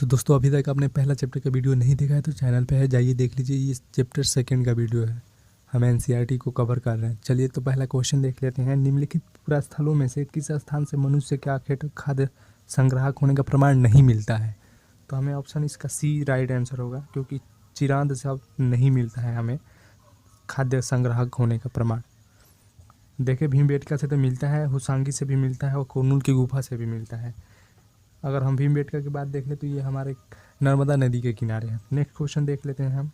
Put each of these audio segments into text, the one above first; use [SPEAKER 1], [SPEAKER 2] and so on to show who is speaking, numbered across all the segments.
[SPEAKER 1] तो दोस्तों अभी तक आपने पहला चैप्टर का वीडियो नहीं देखा है तो चैनल पे है, जाइए देख लीजिए। ये चैप्टर सेकंड का वीडियो है, हम एनसीईआरटी को कवर कर रहे हैं। चलिए तो पहला क्वेश्चन देख लेते हैं। निम्नलिखित पुरास्थलों में से किस स्थान से मनुष्य के खाद्य संग्राहक होने का प्रमाण नहीं मिलता है? तो हमें ऑप्शन इसका सी राइट आंसर होगा, क्योंकि चिरांद से अब नहीं मिलता है हमें खाद्य संग्राहक होने का प्रमाण। देखिए भीमबेटका से तो मिलता है, हुसांगी से भी मिलता है और कुरनूल की गुफा से भी मिलता है। अगर हम भीमबेटका की बात देख ले तो ये हमारे नर्मदा नदी के किनारे है। नेक्स्ट क्वेश्चन देख लेते हैं हम,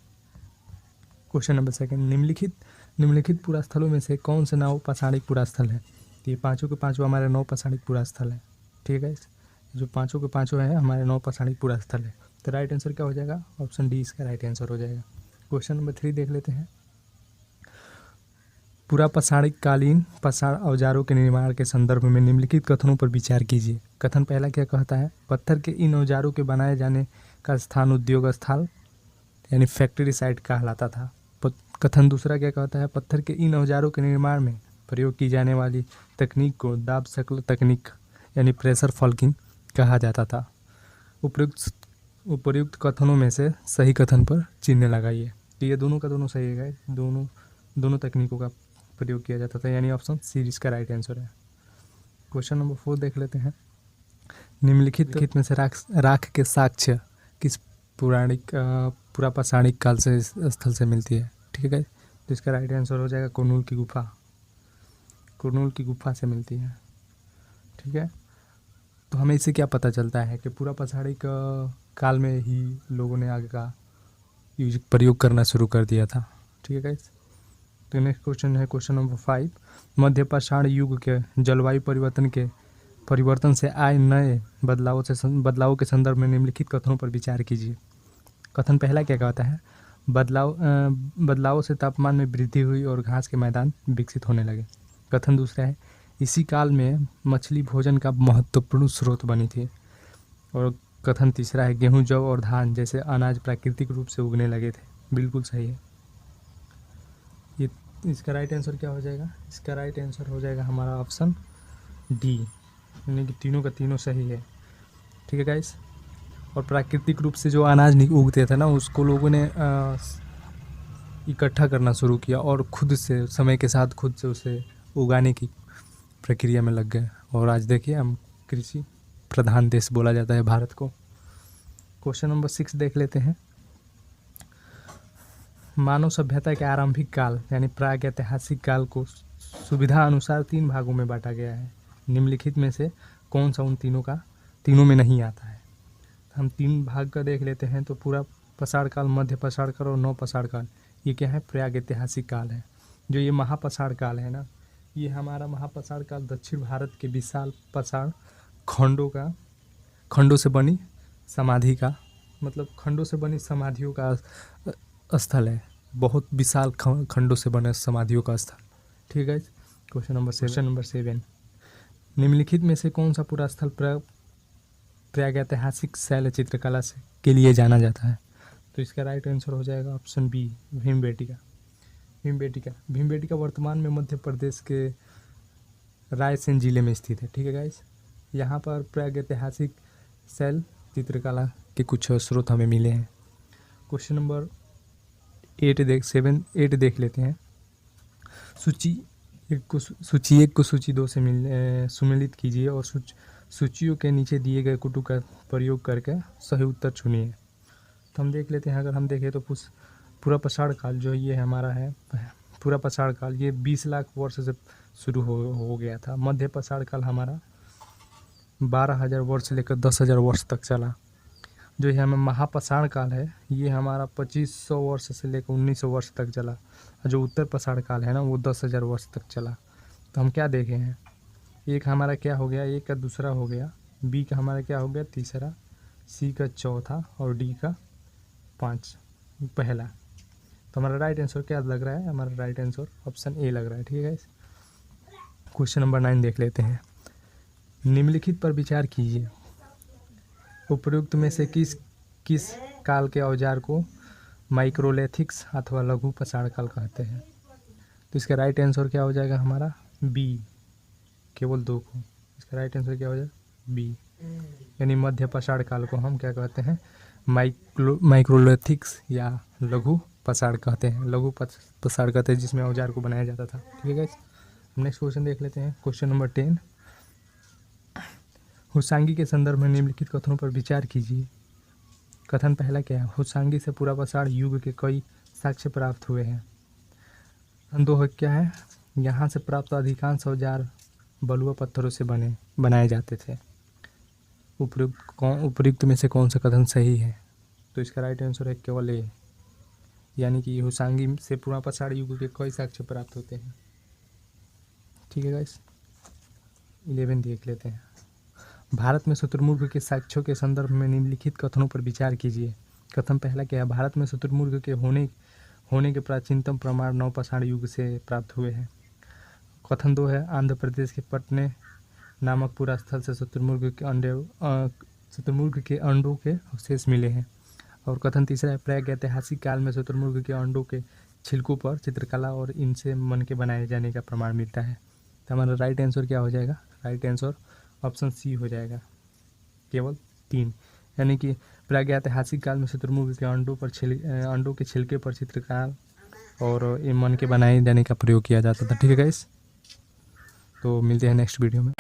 [SPEAKER 1] क्वेश्चन नंबर सेकंड। निम्नलिखित पुरास्थलों में से कौन सा नव पाषाणिक पुरास्थल है? तो ये पाँचों के पाँचों हमारे नव पाषाणिक पुरास्थल है। ठीक है, जो पाँचों के पाँचों हैं हमारे नव पाषाणिक पुरास्थल है। तो राइट आंसर क्या हो जाएगा? ऑप्शन डी इसका राइट आंसर हो जाएगा। क्वेश्चन नंबर 3 देख लेते हैं। पुरापाषाणिक कालीन पाषाण औजारों के निर्माण के संदर्भ में निम्नलिखित कथनों पर विचार कीजिए। कथन पहला क्या कहता है? पत्थर के इन औजारों के बनाए जाने का स्थान उद्योग स्थल यानी फैक्ट्री साइट कहलाता था। कथन दूसरा क्या कहता है? पत्थर के इन औजारों के निर्माण में प्रयोग की जाने वाली तकनीक को दाब शक्ल तकनीक यानी प्रेशर फॉल्किंग कहा जाता था। उपर्युक्त कथनों में से सही कथन पर चिन्ह लगाइए। तो ये दोनों का दोनों सही है, दोनों तकनीकों का प्रयोग किया जाता था, यानी ऑप्शन सी इसका राइट आंसर है। क्वेश्चन नंबर 4 देख लेते हैं। निम्नलिखित में से राख के साक्ष्य किस पुरापाषाणिक काल से स्थल से मिलती है? ठीक है, तो इसका राइट आंसर हो जाएगा कुरनूल की गुफा। कुरनूल की गुफा से मिलती है। ठीक है, तो हमें इससे क्या पता चलता है कि पुरापाषाणिक काल में ही लोगों ने आगे का प्रयोग करना शुरू कर दिया था। ठीक है गाइस, तो नेक्स्ट क्वेश्चन है क्वेश्चन नंबर 5। मध्यपाषाण युग के जलवायु परिवर्तन से आए नए बदलावों के संदर्भ में निम्नलिखित कथनों पर विचार कीजिए। कथन पहला क्या कहता है? बदलावों से तापमान में वृद्धि हुई और घास के मैदान विकसित होने लगे। कथन दूसरा है, इसी काल में मछली भोजन का महत्वपूर्ण स्रोत बनी थी। और कथन तीसरा है, गेहूं जौ और धान जैसे अनाज प्राकृतिक रूप से उगने लगे थे। बिल्कुल सही है। ये इसका राइट आंसर क्या हो जाएगा? इसका राइट आंसर हो जाएगा हमारा ऑप्शन डी, यानी कि तीनों का तीनों सही है। ठीक है गाइस, और प्राकृतिक रूप से जो अनाज उगते थे ना, उसको लोगों ने इकट्ठा करना शुरू किया और खुद से समय के साथ खुद से उसे उगाने की प्रक्रिया में लग गए। और आज देखिए हम कृषि प्रधान देश बोला जाता है भारत को। क्वेश्चन नंबर 6 देख लेते हैं। मानव सभ्यता के आरंभिक काल यानी प्रागैतिहासिक काल को सुविधा अनुसार 3 भागों में बांटा गया है। निम्नलिखित में से कौन सा उन तीनों में नहीं आता है? हम 3 भाग का देख लेते हैं। तो पूरा पाषाण काल, मध्य पाषाण काल और नव पाषाण काल, ये क्या है? प्रागैतिहासिक काल है। जो ये महापाषाण काल है ना, ये हमारा महापाषाण काल दक्षिण भारत के विशाल पाषाण खंडों से बनी समाधि का, मतलब खंडों से बनी समाधियों का स्थल है। बहुत विशाल खंडों से बने समाधियों का स्थल। ठीक है, क्वेश्चन नंबर 7। निम्नलिखित में से कौन सा पूरा स्थल प्रागैतिहासिक शैल चित्रकला से के लिए जाना जाता है? तो इसका राइट आंसर हो जाएगा ऑप्शन बी, भीमबेटका। भीमबेटका वर्तमान में मध्य प्रदेश के रायसेन जिले में स्थित है। ठीक है गाइस, यहाँ पर प्रागैतिहासिक शैल चित्रकला के कुछ स्रोत हमें मिले हैं। क्वेश्चन नंबर 8 देख लेते हैं। सूची 1 को सूची 2 से सुमेलित कीजिए और सूचियों के नीचे दिए गए कुटु का प्रयोग करके सही उत्तर चुनिए। तो हम देख लेते हैं। अगर हम देखें तो पूरा पाषाण काल जो ये हमारा है, पूरा पाषाण काल ये 20 लाख वर्ष से शुरू हो गया था। मध्य पाषाण काल हमारा 12,000 वर्ष से लेकर 10,000 वर्ष तक चला। जो ये हमें महापाषाण काल है ये हमारा 2500 वर्ष से लेकर 1900 वर्ष तक चला। और जो उत्तर पाषाण काल है ना, वो 10,000 वर्ष तक चला। तो हम क्या देखे हैं? एक हमारा क्या हो गया, एक का दूसरा हो गया, बी का हमारा क्या हो गया तीसरा, सी का चौथा और डी का पहला। तो हमारा राइट आंसर क्या लग रहा है? हमारा राइट आंसर ऑप्शन ए लग रहा है। ठीक है, क्वेश्चन नंबर 9 देख लेते हैं। निम्नलिखित पर विचार कीजिए। उपयुक्त में से किस काल के औजार को माइक्रोलिथिक्स अथवा लघु पाषाण काल कहते हैं? तो इसका राइट आंसर क्या हो जाएगा हमारा? बी, केवल 2 को। इसका राइट आंसर क्या हो जाएगा? बी। यानी मध्य पाषाण काल को हम क्या कहते हैं, माइक्रोलिथिक्स या लघु पाषाण कहते हैं, लघु पाषाण कहते हैं, जिसमें औजार को बनाया जाता था। ठीक है गाइस, हम नेक्स्ट क्वेश्चन देख लेते हैं। क्वेश्चन नंबर 10, हुसांगी के संदर्भ में निम्नलिखित कथनों पर विचार कीजिए। कथन पहला क्या है, हुसांगी से पूरा पाषाण युग के कई साक्ष्य प्राप्त हुए हैं। कथन दो क्या है, यहाँ से प्राप्त अधिकांश औजार बलुआ पत्थरों से बनाए जाते थे। उपयुक्त में से कौन सा कथन सही है? तो इसका राइट आंसर है केवल ए, यानी कि हुसांगी से पूरा पाषाण युग के कई साक्ष्य प्राप्त होते हैं। ठीक है गाइस, 11 देख लेते हैं। भारत में शुतुरमुर्ग के साक्ष्यों के संदर्भ में निम्नलिखित कथनों पर विचार कीजिए। कथन पहला क्या है, भारत में शुतुरमुर्ग के होने के प्राचीनतम प्रमाण नवपाषाण युग से प्राप्त हुए हैं। कथन दो है, आंध्र प्रदेश के पटने नामक पूरा स्थल से शुतुरमुर्ग के अंडों के अवशेष मिले हैं। और कथन तीसरा है, प्रागैतिहासिक काल में शुतुरमुर्ग के अंडों के छिलकों पर चित्रकला और इनसे मन के बनाए जाने का प्रमाण मिलता है। तो हमारा राइट आंसर क्या हो जाएगा? राइट आंसर ऑप्शन सी हो जाएगा, केवल 3, यानी कि प्रागैतिहासिक काल में शुतुरमुर्ग के अंडों के छिलके पर चित्रकार और मन के बनाए जाने का प्रयोग किया जाता था। ठीक है गाइस, तो मिलते हैं नेक्स्ट वीडियो में।